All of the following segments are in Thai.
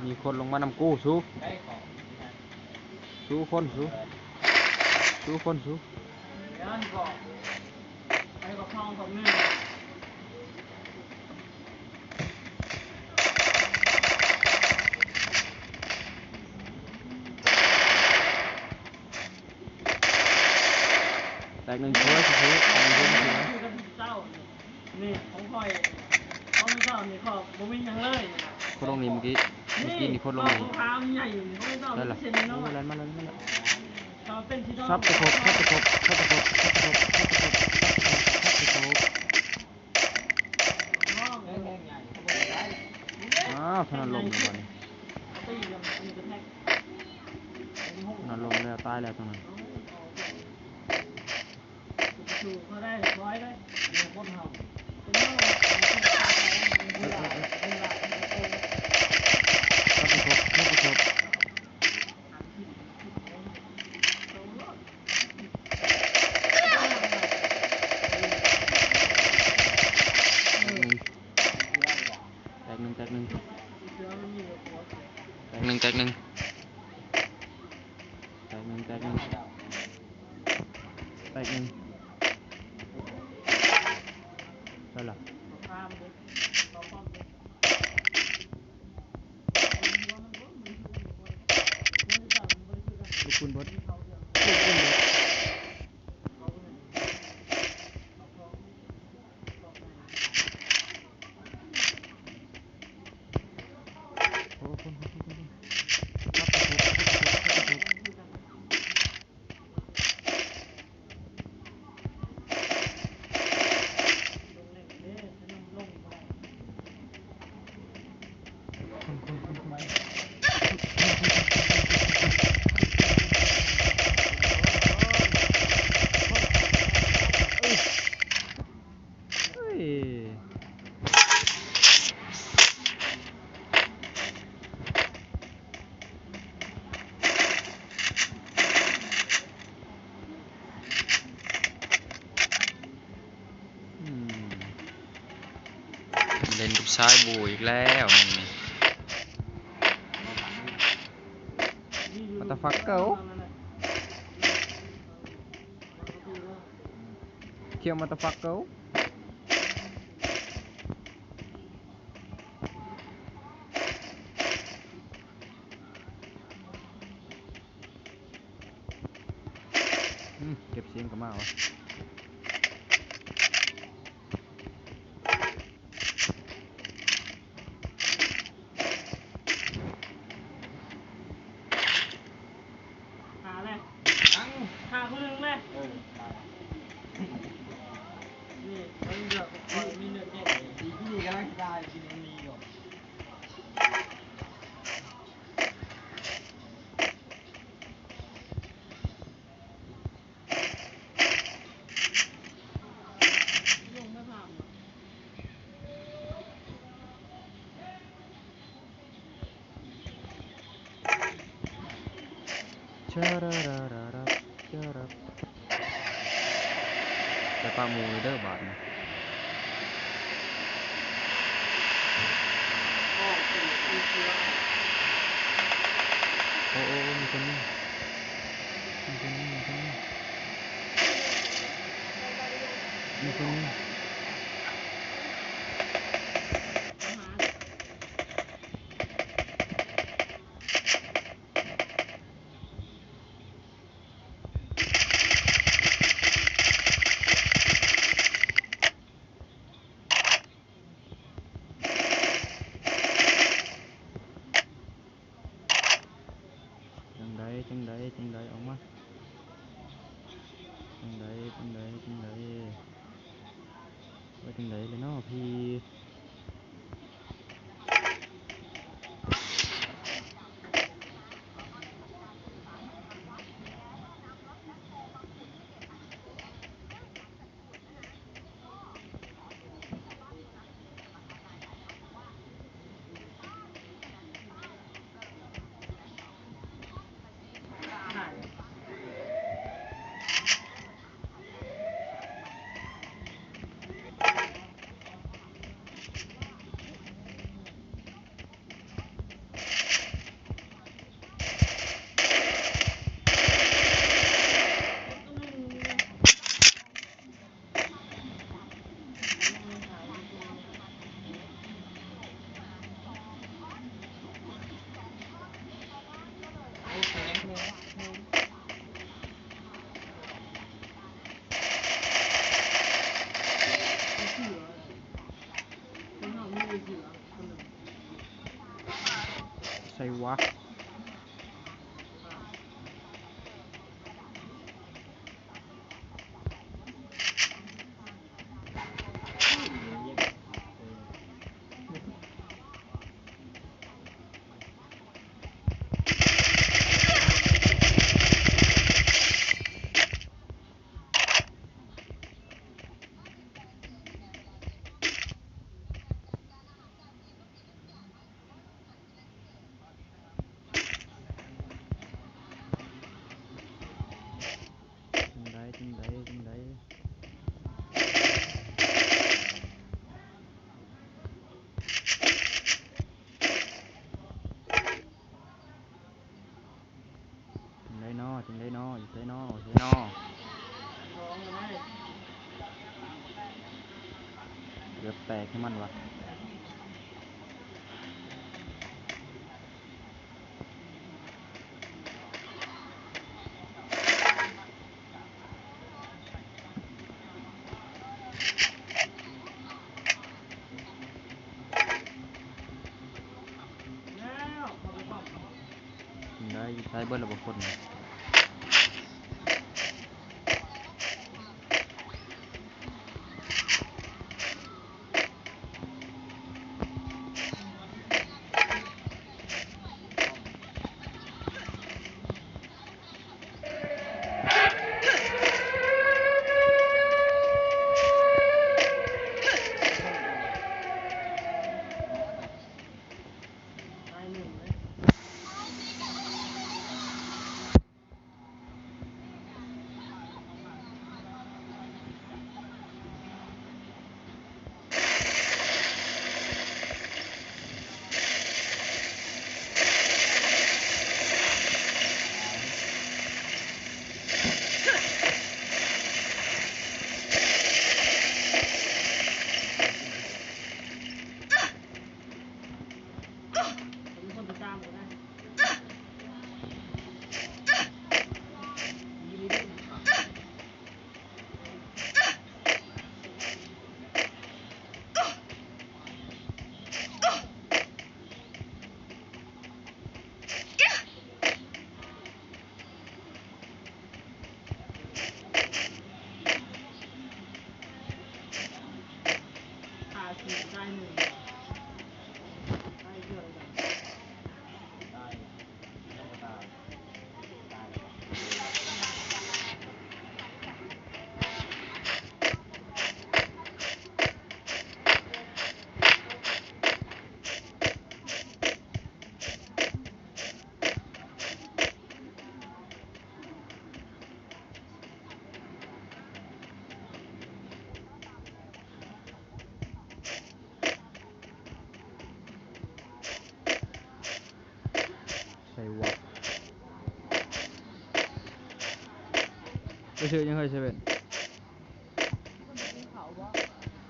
มีคนลงมานำกู้สู้สู้คนสู้สู้คนสู้เดี๋ยวบอกไปกับห้องของนี่แตกหนึ่งช่วยสู้แตกหนึ่งช่วยเจ้านี่ของคอยเขาไม่เจ้านี่เขาบ่มียังเลยคนลงนี่เมื่อกี้นี่คนลงนี่ พามใหญ่อยู่เขาไม่เจ้าไม่เช่นนี้เนาะ มาแล้วเขาเป็นที่ซับตะคบถนนลมแล้วนี่ถนนลมแล้วตายแล้วตรงนั้นเขาได้ร้อยได้คนเฮาเป็นเนาะแตกหนึ่งได้ละลูกคุณบดเล่นกับชายบูอีกแล้วมึงมาตาฟักเกิลเคี่ยวมาตาฟักเกิลเก็บเสียงกันมากวะหาคนหนึ่งเลยนี่มันเดือดมีเนื้อแก่ดีที่กำลังได้กินมีก่อนแต่ปลาหมูเด้อบาทนะโอ้มีคนนี้มีคนนี้จังใดออกมาจังใดว่าจังใดเลยเนาะพี่ ใส่วะจังไดอยู่ไสน้อร้องเลย เกือบแตกให้มันวะแล้วขอไปบอก จังไดอยู่ไสเบิดแล้วบ่คนน่ะตายหนึ่งเลย ผมคนติดตามผมได้ยินดีด้วยตายสี่ตายหนึ่งตายเยอะเลยใส่วะไปซื้อยังเคยเซเว่น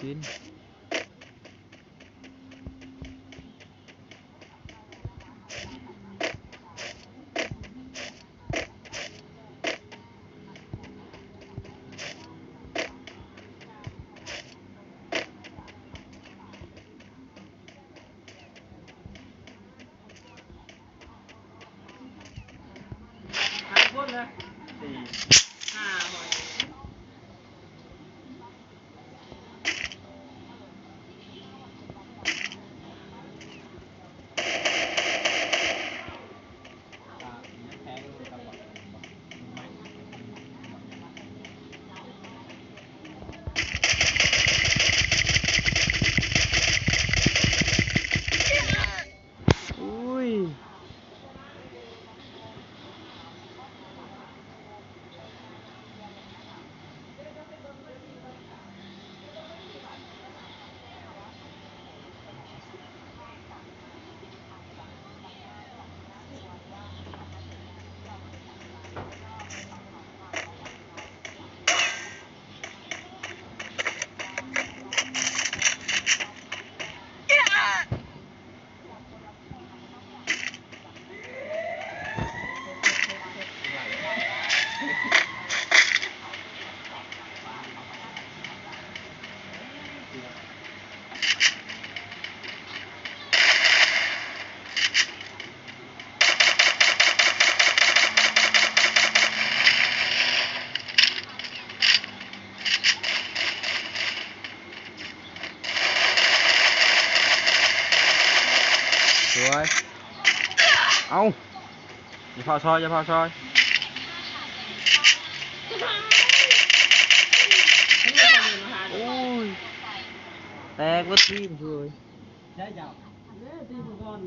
กินหายคนเลย สี่ ห้าหน่อย วยเอาอย่าพาซอยอย่าพาซอย ไม่ได้ทำเลยมาหา โอ้ยแตกวัดทีมช่วย ได้จ้ะเนี่ยตีมังกร